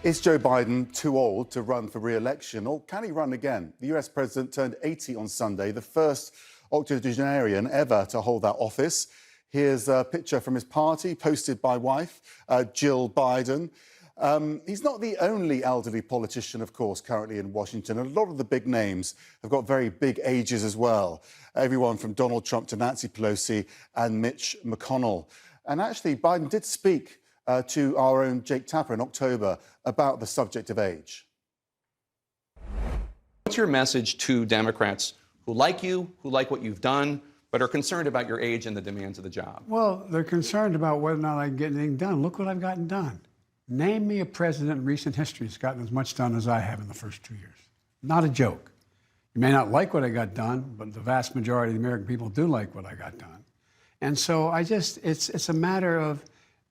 Is Joe Biden too old to run for re-election, or can he run again? The US president turned 80 on Sunday, the first octogenarian ever to hold that office. Here's a picture from his party, posted by wife, Jill Biden. He's not the only elderly politician, of course, currently in Washington. A lot of the big names have got very big ages as well. Everyone from Donald Trump to Nancy Pelosi and Mitch McConnell. And actually, Biden did speak to our own Jake Tapper in October about the subject of age. What's your message to Democrats who like you, who like what you've done, but are concerned about your age and the demands of the job? Well, they're concerned about whether or not I can get anything done. Look what I've gotten done. Name me a president in recent history that's gotten as much done as I have in the first 2 years. Not a joke. You may not like what I got done, but the vast majority of the American people do like what I got done. And so it's a matter of,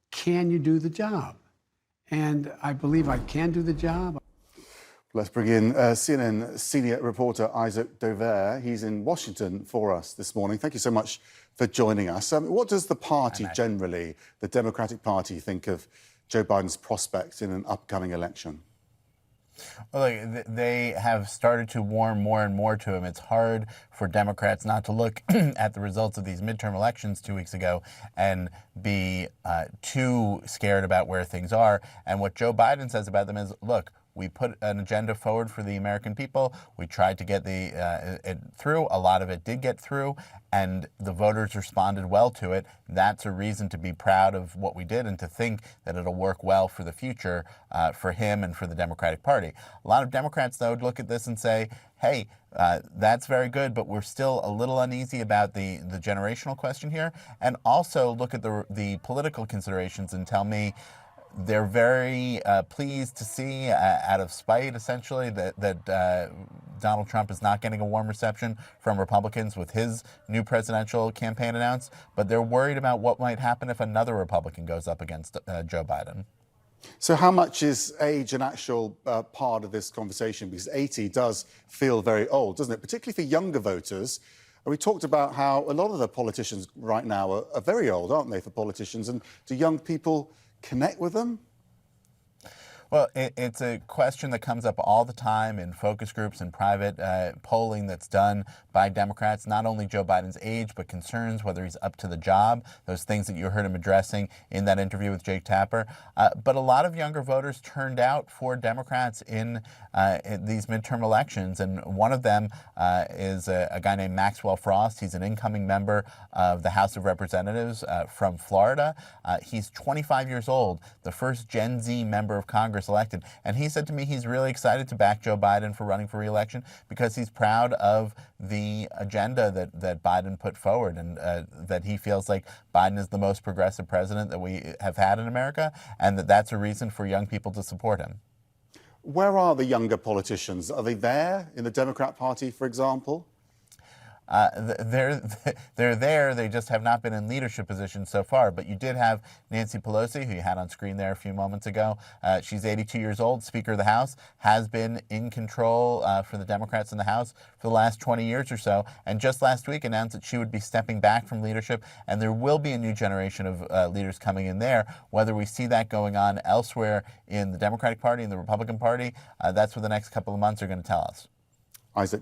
can you do the job? And I believe I can do the job. Let's bring in CNN senior reporter Isaac Dovere. He's in Washington for us this morning. Thank you so much for joining us. What does the party generally, the Democratic Party, think of Joe Biden's prospects in an upcoming election? Well, they have started to warm more and more to him. It's hard for Democrats not to look at the results of these midterm elections 2 weeks ago and be too scared about where things are. And what Joe Biden says about them is, look, we put an agenda forward for the American people. We tried to get it through. A lot of it did get through, and the voters responded well to it. That's a reason to be proud of what we did and to think that it'll work well for the future for him and for the Democratic Party. A lot of Democrats, though, look at this and say, hey, that's very good, but we're still a little uneasy about the generational question here. And also look at the political considerations and tell me, they're very pleased to see, out of spite, essentially, that Donald Trump is not getting a warm reception from Republicans with his new presidential campaign announced. But they're worried about what might happen if another Republican goes up against Joe Biden. So how much is age an actual part of this conversation? Because 80 does feel very old, doesn't it? Particularly for younger voters. And we talked about how a lot of the politicians right now are very old, aren't they, for politicians? And do young people connect with them? Well, it's a question that comes up all the time in focus groups and private polling that's done by Democrats, not only Joe Biden's age, but concerns whether he's up to the job, those things that you heard him addressing in that interview with Jake Tapper. But a lot of younger voters turned out for Democrats in these midterm elections, and one of them is a guy named Maxwell Frost. He's an incoming member of the House of Representatives from Florida. He's 25 years old, the first Gen Z member of Congress elected. And he said to me he's really excited to back Joe Biden for running for re-election because he's proud of the agenda that Biden put forward, and that he feels like Biden is the most progressive president that we have had in America, and that's a reason for young people to support him. Where are the younger politicians? Are they there in the Democrat Party, for example? They're there. They just have not been in leadership positions so far. But you did have Nancy Pelosi, who you had on screen there a few moments ago. She's 82 years old, Speaker of the House, has been in control for the Democrats in the House for the last 20 years or so, and just last week announced that she would be stepping back from leadership, and there will be a new generation of leaders coming in there. Whether we see that going on elsewhere in the Democratic Party and the Republican Party, that's what the next couple of months are going to tell us. Isaac